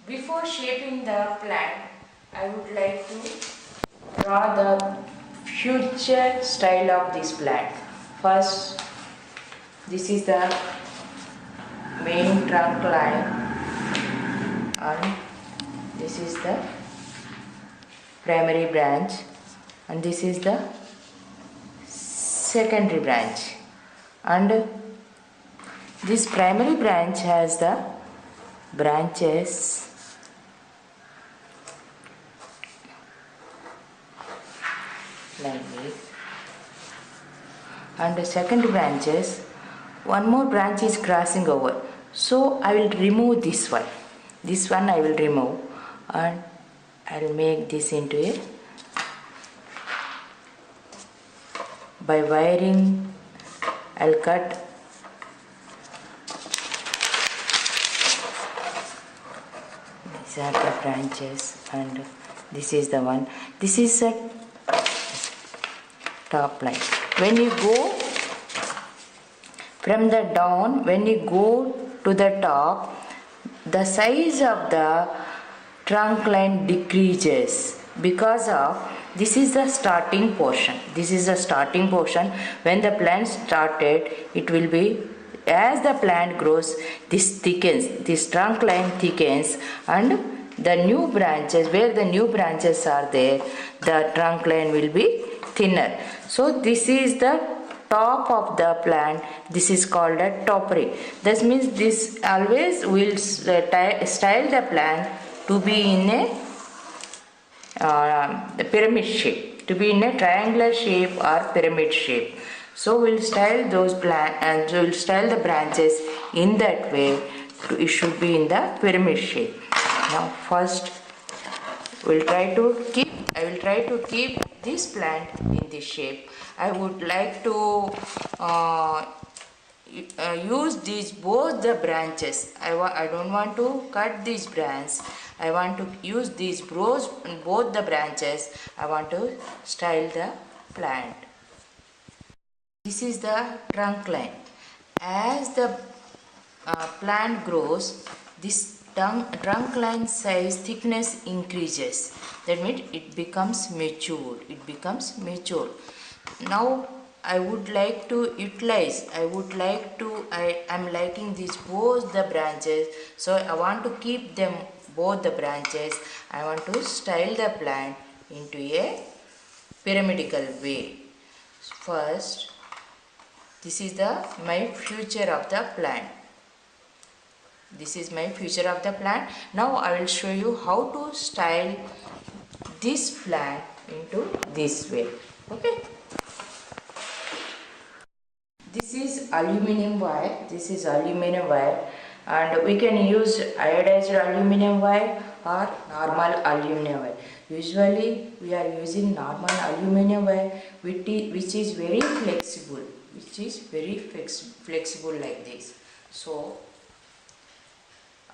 Before shaping the plant, I would like to draw the future style of this plant. First, this is the main trunk line, and this is the primary branch, and this is the secondary branch, and this primary branch has the branches like this, and the secondary branches, one more branch is crossing over, so I will remove this one. This one I will remove, and I will make this into a, by wiring I will cut these are the branches, and this is the one. This is a top line. When you go from the down, when you go to the top, the size of the trunk line decreases because of this is the starting portion. This is the starting portion. When the plant started, it will be, as the plant grows, this thickens, this trunk line thickens, and the new branches, where the new branches are there, the trunk line will be thinner. So this is the top of the plant. This is called a topiary. This means this always will style the plant to be in a pyramid shape, to be in a triangular shape or pyramid shape. So we'll style those plant and we'll style the branches in that way. It should be in the pyramid shape. Now first I will try to keep this plant in this shape. I would like to use these both the branches. I don't want to cut these branches. I want to use these both the branches. I want to style the plant. This is the trunk line. As the plant grows, this trunk line size thickness increases. That means it becomes mature. Now I would like to utilize, I am liking these both the branches, so I want to keep them both the branches. I want to style the plant into a pyramidical way. First, this is my future of the plant. This is my future of the plant. Now I will show you how to style this plant into this way. Okay. This is aluminum wire. And we can use iodized aluminum wire or normal aluminum wire. Usually we are using normal aluminum wire which is very flexible. Flexible like this. So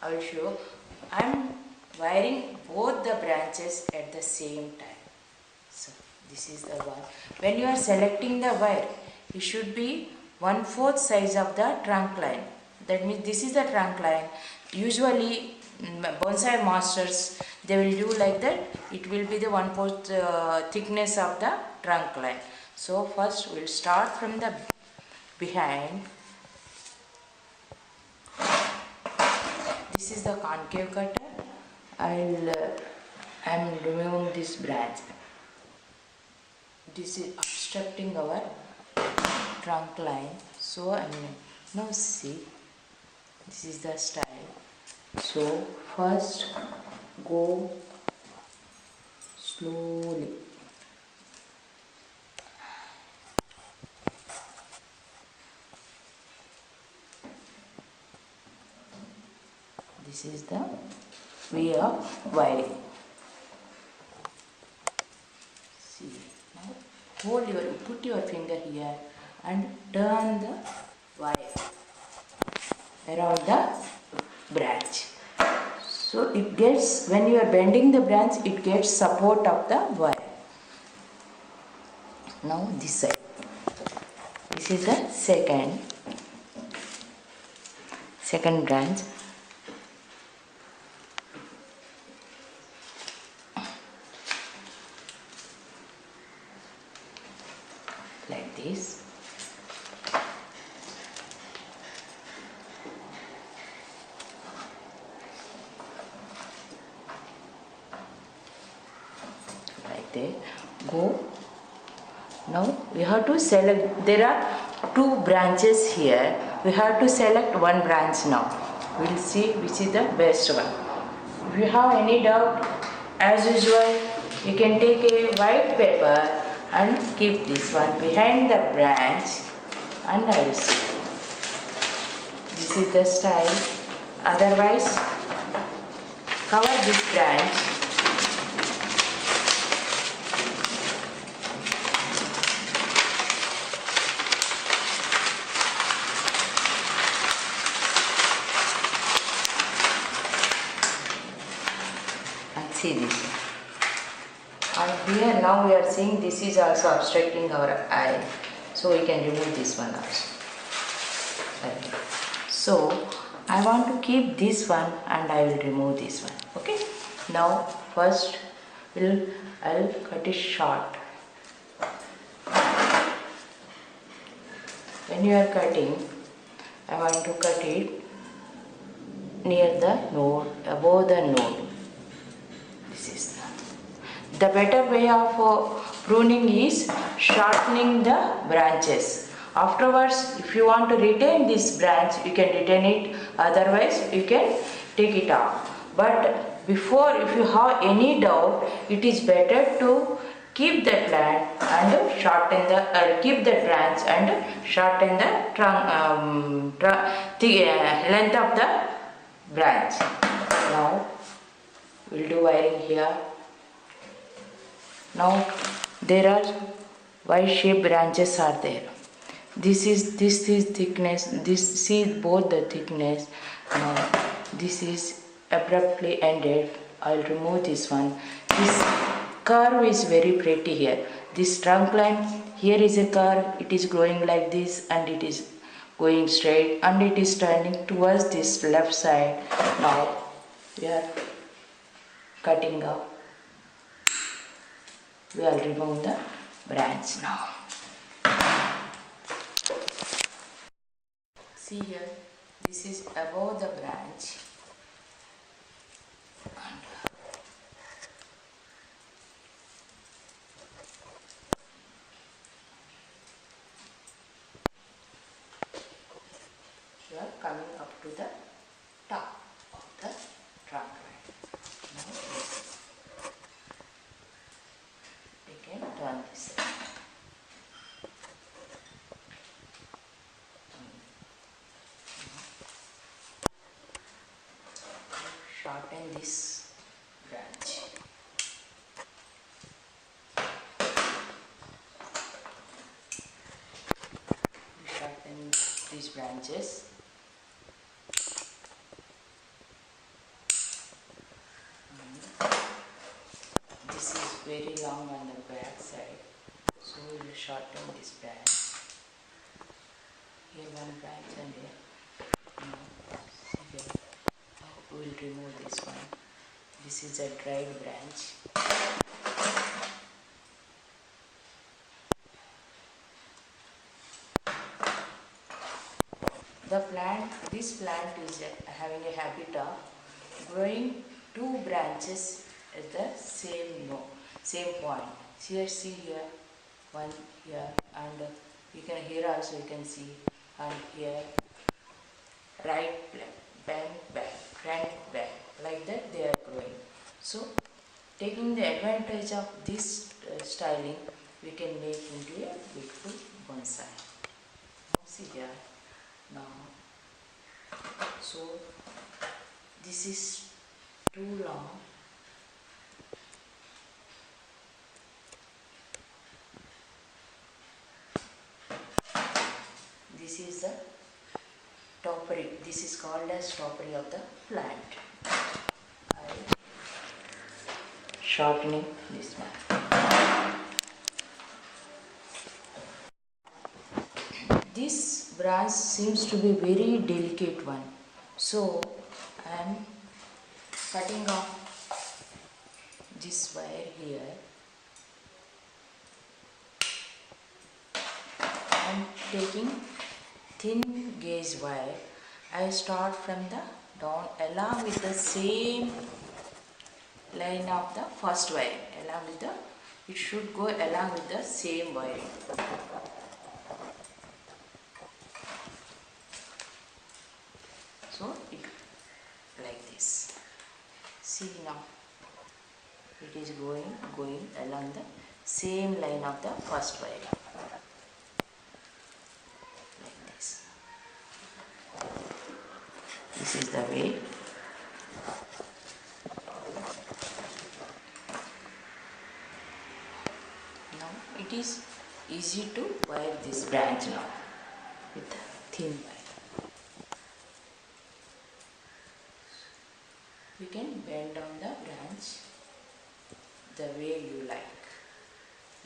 I will show. I am wiring both the branches at the same time. So this is the one. When you are selecting the wire, it should be 1/4 size of the trunk line. That means this is the trunk line. Usually bonsai masters, they will do like that. It will be the 1/4 thickness of the trunk line. So first we will start from the behind. This is the concave cutter. I am removing this branch. This is obstructing our trunk line. So I mean, now see, this is the style. So first go slowly. This is the way of wiring. See, now put your finger here and turn the wire around the branch. So it gets, when you are bending the branch, it gets support of the wire. Now this side. This is the second branch. like this. Like that. Go. Now we have to select. There are two branches here. We have to select one branch now. We will see which is the best one. If you have any doubt, as usual, you can take a white paper and keep this one behind the branch, and I will see. This is the style. Otherwise, cover this branch. And see this. And here now we are seeing this is also obstructing our eye. So we can remove this one also. Okay. So I want to keep this one and I will remove this one. Okay. Now first I'll cut it short. When you are cutting, I want to cut it near the node, above the node. This is the better way of pruning is shortening the branches. Afterwards, if you want to retain this branch, you can retain it. Otherwise, you can take it off. But before, if you have any doubt, it is better to keep the plant and shorten the keep the branch and shorten the length of the branch. Now we'll do wiring here. Now there are Y-shaped branches are there. This is thickness. This see both the thickness. Now this is abruptly ended. I'll remove this one. This curve is very pretty here. This trunk line here is a curve. It is growing like this and it is going straight and it is turning towards this left side. Now we are cutting up. We will remove the branch now. See here, this is above the branch. And we are coming up to the top of the trunk line. Now we can turn this side. Shorten this branch. Shorten these branches. This is very long on the back side, so we will shorten this branch. Here one branch and here. Here. We will remove this one. This is a dried branch. This plant is having a habit of growing two branches at the same point. Here, see here, one here, and you can here also you can see, and here, right, back, front, back, like that they are growing. So, taking the advantage of this styling, we can make into a beautiful bonsai. See here, now, so this is too long. This is the toppery. This is called as toppery of the plant. I shortening this one. This branch seems to be very delicate one, so I am cutting off this wire here. am taking thin gauge wire. I start from the down along with the same line of the first wire. Along with the, it should go along with the same wiring. So it like this. See now, it is going along the same line of the first wire. Like this. This is the way. Now it is easy to wire this branch now with thin wire. You can bend down the branch the way you like,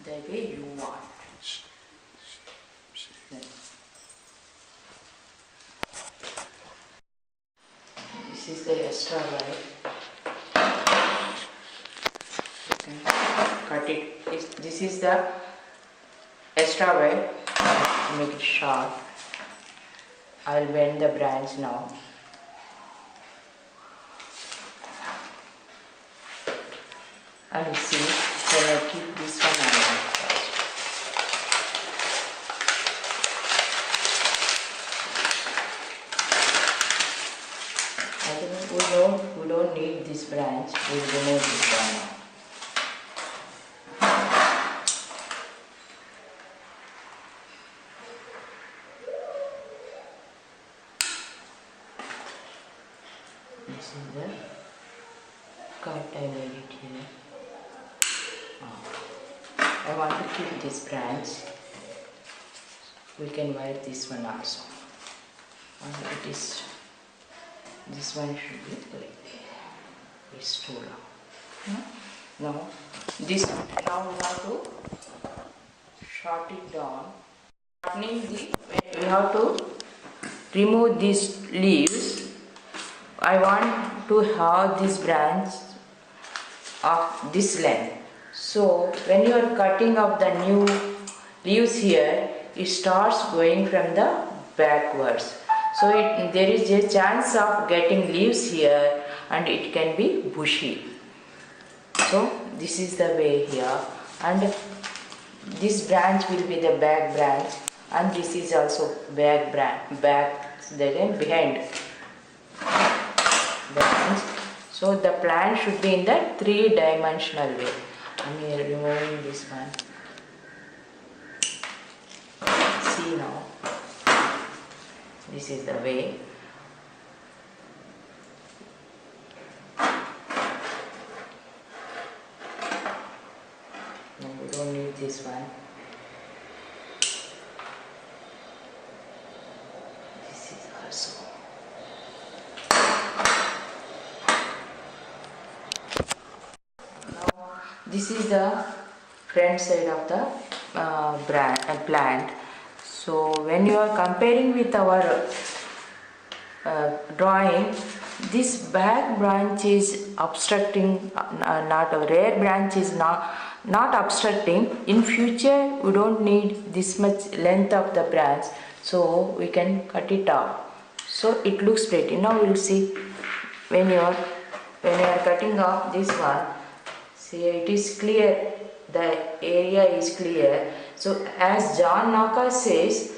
the way you want. This is the extra wire. You can cut it. This is the extra wire. Make it short. I will bend the branch now. And see, can I keep this one on? I think we don't need this branch. We will remove this one now. This is the cut I made it here. I want to keep this branch. We can wire this one also. And it is, this one should be like it's too long. Now this, now we have to short it down. We have to remove these leaves. I want to have this branch of this length. So when you are cutting up the new leaves here, it starts going from the backwards. So there is a chance of getting leaves here and it can be bushy. So this is the way here, and this branch will be the back branch, and this is also back branch, then behind branch. So the plant should be in the three-dimensional way. I'm here removing this one. See now, this is the way. No, we don't need this one. This is also. Now, this is the front side of the plant. So when you are comparing with our drawing, this back branch is obstructing, not a rear branch is not obstructing. In future we don't need this much length of the branch, so we can cut it off. So it looks pretty. Now we'll see when you are cutting off this one. See, it is clear. The area is clear. So as John Knocker says,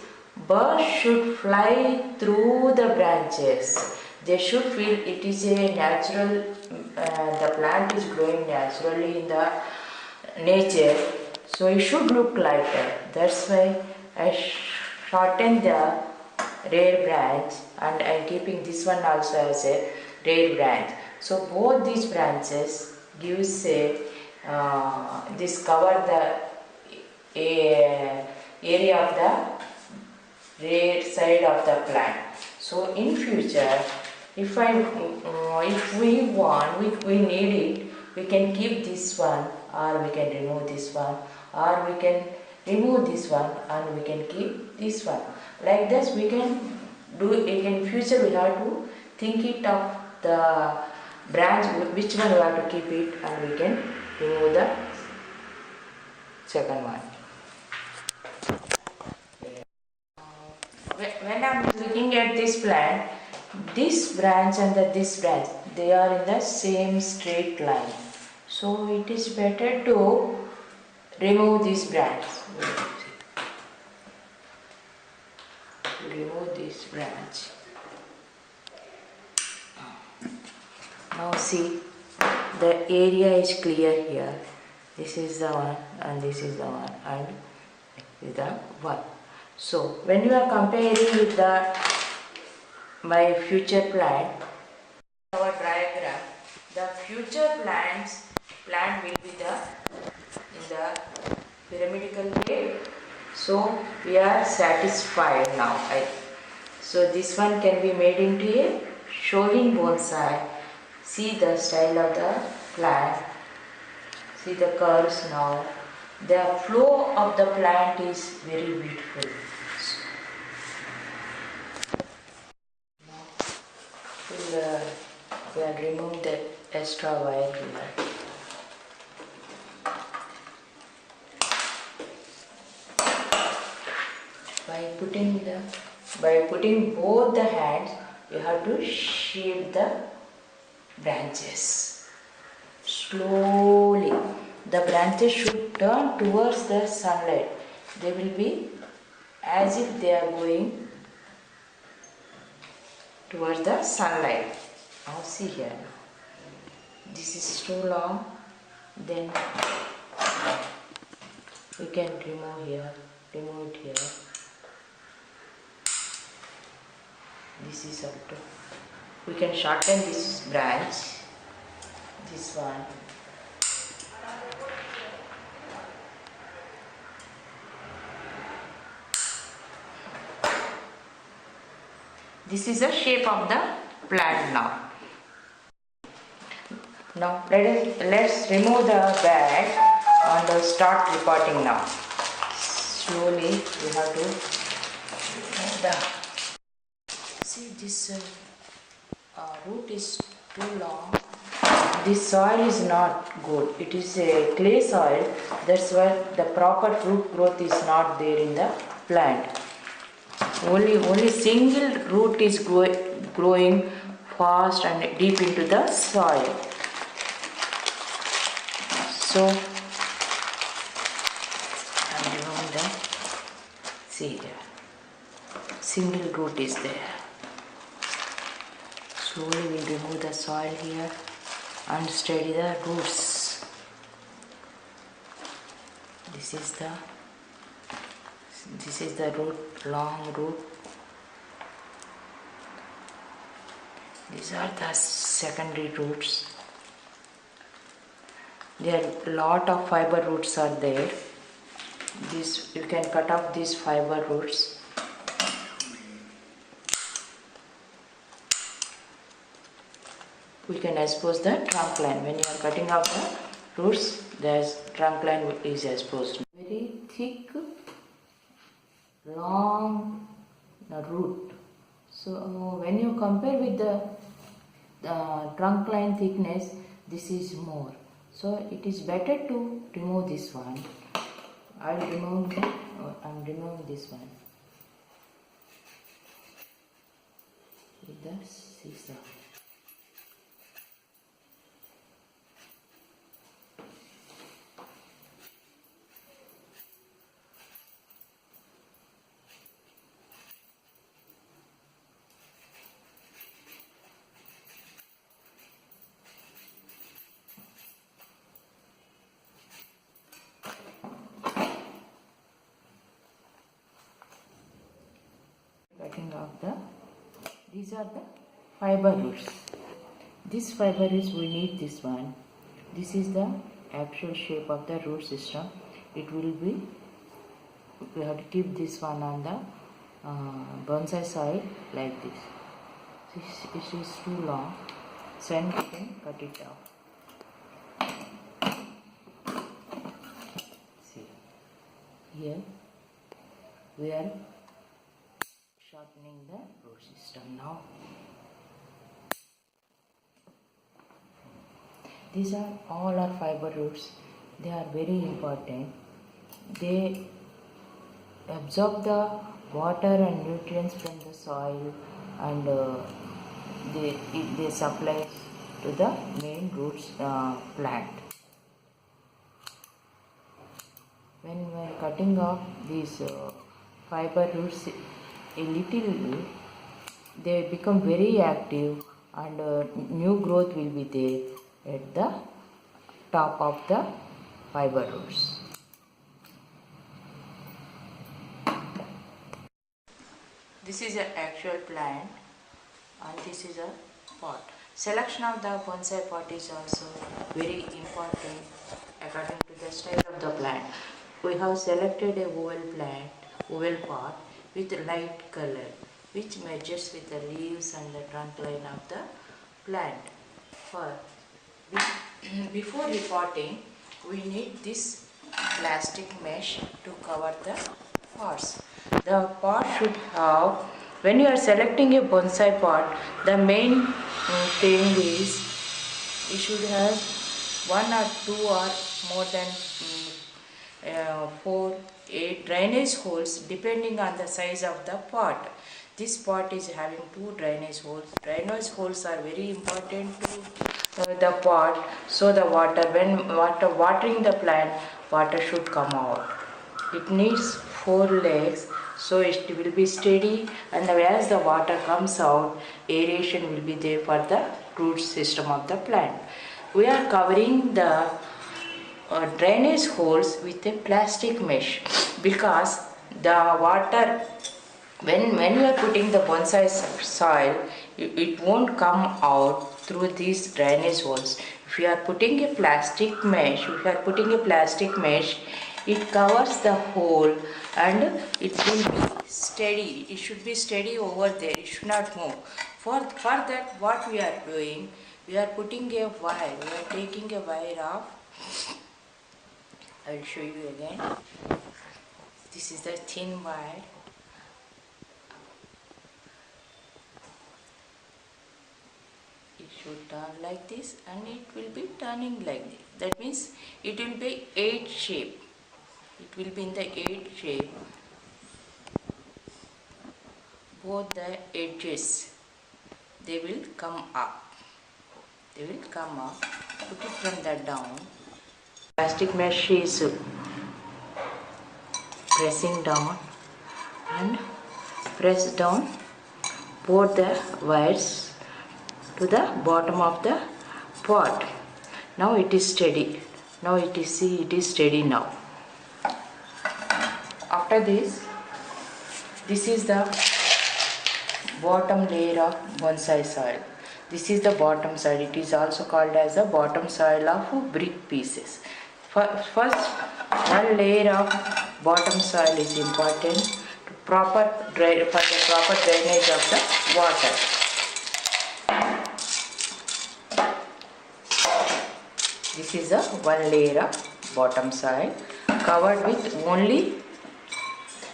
birds should fly through the branches. They should feel it is a natural, the plant is growing naturally in the nature. So it should look like that. That's why I shorten the rear branch, and I am keeping this one also as a rear branch. So both these branches gives a this cover the area of the rear side of the plant. So in future, if we want, we need it, we can keep this one, or we can remove this one, or we can remove this one and we can keep this one. Like this we can do it. In future we have to think it of the branch, which one we have to keep it, and we can remove the second one. when I'm looking at this plant, this branch and this branch, they are in the same straight line. So it is better to remove this branch. Remove this branch. Now see, the area is clear here. This is the one and this is the one and this is the one. So when you are comparing with my future plant, our diagram, the future plant will be in the pyramidical way. So we are satisfied now. So this one can be made into a showing bonsai. See the style of the plant. See the curves now. The flow of the plant is very beautiful. We'll remove the extra wire here. By putting both the hands, you have to shape the branches. Slowly, the branches should turn towards the sunlight. They will be as if they are going towards the sunlight. Now see here. This is too long. Then we can remove it here. This is up to. We can shorten this branch. This one. This is the shape of the plant now. Now let's remove the bag and start repotting now. Slowly we have to remove the. See, this root is too long. This soil is not good. It is a clay soil. That's why the proper root growth is not there in the plant. Only single root is growing fast and deep into the soil. So I'm removing the. See there. Single root is there. Slowly we remove the soil here and steady the roots. This is the root, long root. These are the secondary roots. There are lot of fiber roots are there. This you can cut off these fiber roots. We can expose the trunk line. When you are cutting off the roots, the trunk line is exposed. Very thick, long root. So when you compare with the trunk line thickness, this is more. So it is better to remove this one. I'm removing this one with the scissor. Cutting off these are the fiber roots. This fiber is, we need this one. This is the actual shape of the root system. It will be, we have to keep this one on the bonsai soil like this. This is too long, so we can cut it off. See, here we are shortening the root system now. These are all our fiber roots. They are very important. They absorb the water and nutrients from the soil, and they supply to the main roots plant. When we are cutting off these fiber roots a little, they become very active, and new growth will be there at the top of the fiber roots. This is an actual plant, and this is a pot. Selection of the bonsai pot is also very important according to the style of the plant. We have selected a oval pot with light color, which matches with the leaves and the trunk line of the plant. Before repotting, we need this plastic mesh to cover the pots. The pot should have, when you are selecting a bonsai pot, the main thing is you should have 1 or 2 or more than 4, 8 drainage holes depending on the size of the pot. This pot is having 2 drainage holes. Drainage holes are very important to the pot, so the when watering the plant, water should come out. It needs 4 legs, so it will be steady, and as the water comes out, aeration will be there for the root system of the plant. We are covering the drainage holes with a plastic mesh, because the water, when you are putting the bonsai soil, it won't come out through these drainage holes. If you are putting a plastic mesh, it covers the hole, and it will be steady. It should be steady over there. It should not move. For that, what we are doing, we are putting a wire. We are taking a wire off. I will show you again. This is the thin wire. It should turn like this, and it will be turning like this. That means it will be 8 shape. It will be in the 8 shape. Both the edges, they will come up. Put it from the down. Plastic mesh is pressing down, and press down both the wires to the bottom of the pot. Now it is steady. It is steady now. After this is the bottom layer of bonsai soil. This is the bottom soil. It is also called as the bottom soil of brick pieces. First, 1 layer of bottom soil is important for the proper drainage of the water. This is a 1 layer of bottom soil covered with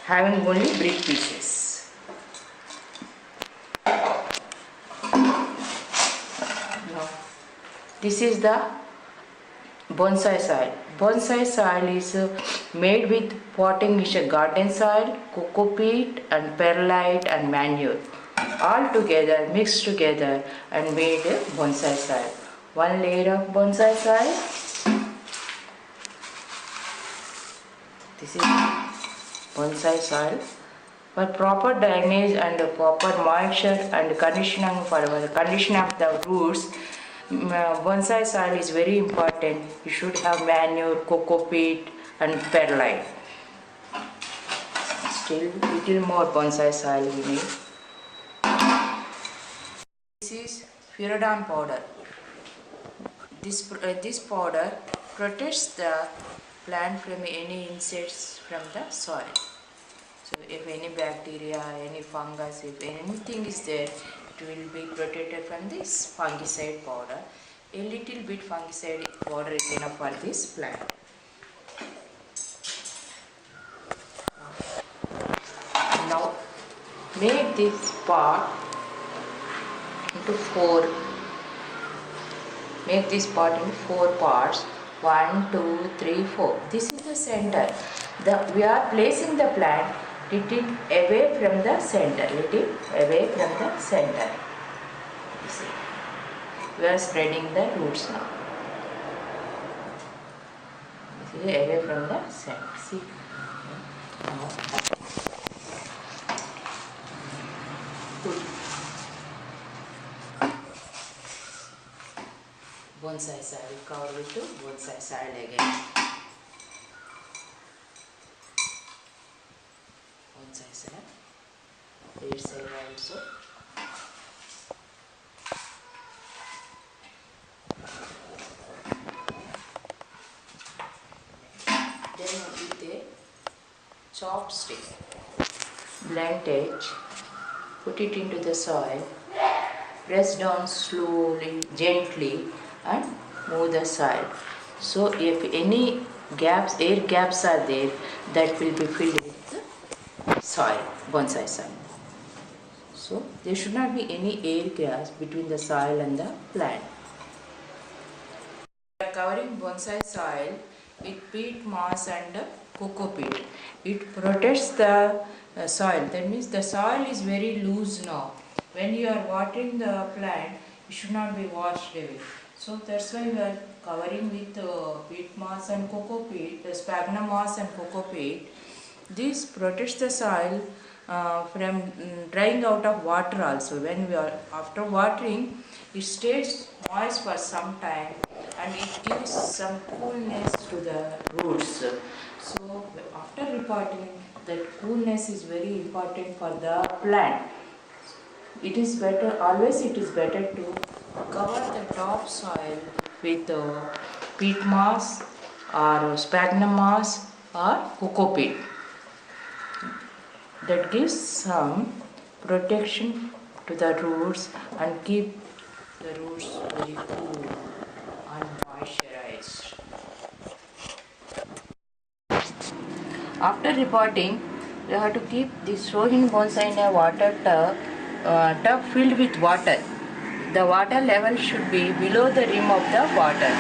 having only brick pieces. Now, this is the bonsai soil. Bonsai soil is made with potting mixture, garden soil, coco peat, and perlite and manure, all together, mixed together, and made a bonsai soil. 1 layer of bonsai soil. This is bonsai soil. For proper drainage and proper moisture and conditioning for the condition of the roots, bonsai soil is very important. You should have manure, coco peat, and perlite. Still, little more bonsai soil we need. This is Furadon powder. This powder protects the plant from any insects from the soil. So if any bacteria, any fungus, if anything is there, it will be protected from this fungicide powder. A little bit fungicide powder is enough for this plant. Now make this pot into 4. Make this pot in 4 parts. 1, 2, 3, 4. This is the center. We are placing the plant Little away from the center. Little away from the center. You see. We are spreading the roots now. This is away from the center. See. Now. Good. Bonsai soil. Cover with the bonsai soil again. Bonsai soil. This side also. Then with a chopstick, blunt edge, put it into the soil, press down slowly, gently, and move the soil. So if any gaps, air gaps are there, that will be filled with the soil, bonsai soil. So there should not be any air gaps between the soil and the plant. We are covering bonsai soil with peat moss and cocoa peat. It protects the soil. That means the soil is very loose now. When you are watering the plant, it should not be washed away. So that's why we are covering with peat moss and cocoa peat, sphagnum moss and cocoa peat. This protects the soil from drying out of water also. When we are after watering, it stays moist for some time and it gives some coolness to the roots. So after repotting, that coolness is very important for the plant. It is better, always it is better to cover the top soil with peat moss or sphagnum moss or cocoa peat. That gives some protection to the roots and keep the roots very cool and moisturized. After repotting, we have to keep this Rohin bonsai in a water tub filled with water. The water level should be below the rim of the water.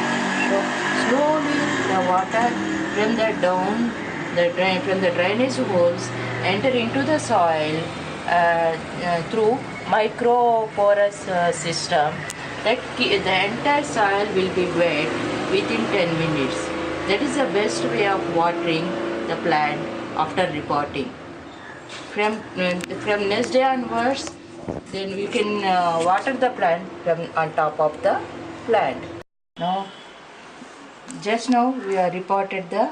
So slowly the water from the drainage holes enter into the soil through microporous system. That the entire soil will be wet within 10 minutes. That is the best way of watering the plant after repotting. From next day onwards, then we can water the plant from on top of the plant. Now, just now we have repotted the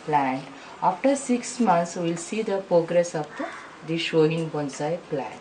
plant. After 6 months, we will see the progress of the Shohin bonsai plant.